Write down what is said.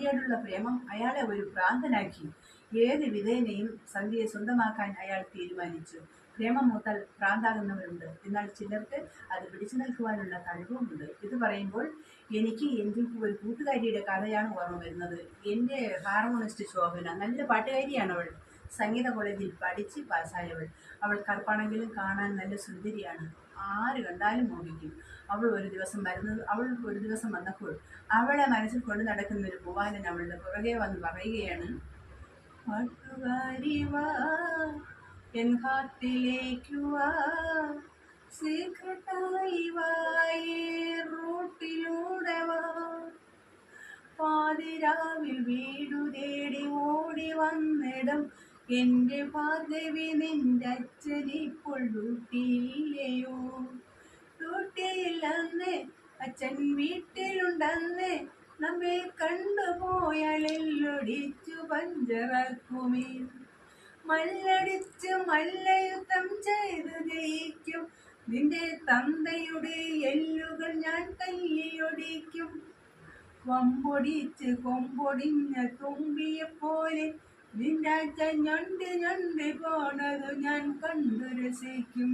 സന്ധ്യയോടുള്ള പ്രേമം അയാളെ ഒരു ഭ്രാന്തനാക്കി. ഏത് വിധേനയും സന്ധ്യയെ സ്വന്തമാക്കാൻ അയാൾ തീരുമാനിച്ചു. പ്രേമം മൂത്താൽ ഭ്രാന്താകുന്നവരുണ്ട്, എന്നാൽ ചിലർക്ക് അത് പിടിച്ചു നിൽക്കുവാനുള്ള കഴിവുമുണ്ട്. ഇത് പറയുമ്പോൾ എനിക്ക് എൻ്റെ ഒരു കൂട്ടുകാരിയുടെ കഥയാണ് ഓർമ്മ വരുന്നത്. എൻ്റെ ഹാർമോണിസ്റ്റ് ശോഭന, നല്ല പാട്ടുകാരിയാണ് അവൾ. സംഗീത കോളേജിൽ പഠിച്ച് പാസ്സായവൾ. അവൾ കറുപ്പാണെങ്കിലും കാണാൻ നല്ല സുന്ദരിയാണ്. ആര് കണ്ടാലും മോഹിക്കും. അവൾ ഒരു ദിവസം വന്നപ്പോൾ അവളെ മനസ്സിൽ കൊണ്ട് നടക്കുന്ന ഒരു പൂവാലൻ അവളുടെ പുറകെ വന്ന് പറയുകയാണ്, പാട്ടുകാരി വാ, എൻ ഹാർട്ടിലേക്ക് വാ, സീക്രട്ടായി വായേ റൂട്ടിലൂടെ വാ, പാതിരാവിൽ വീടു തേടി ഓടി വന്നിടം എൻ്റെ ഭാർഗവി, നിന്റെ അച്ഛനിപ്പോൾ ഡ്യൂട്ടിയില്ലയോ? ഡ്യൂട്ടിയില്ലെന്ന് അച്ഛൻ വീട്ടിലുണ്ടെന്ന്, നമ്മെ കണ്ടുപോയാലെല്ലൊടിച്ചു പഞ്ചറാക്കുമേ. മല്ലടിച്ച് മല്ലയുദ്ധം ചെയ്ത് ജയിക്കും, നിന്റെ തന്തയുടെ എല്ലുകൾ ഞാൻ തല്ലിയൊടിക്കും. വമ്പൊടിച്ച് കൊമ്പൊടിഞ്ഞ തുമ്പിയെ പോലെ നിന്റെ അച്ഛൻ ഞൊണ്ടി ഞൊണ്ടി പോണതു ഞാൻ കണ്ടു രസിക്കും.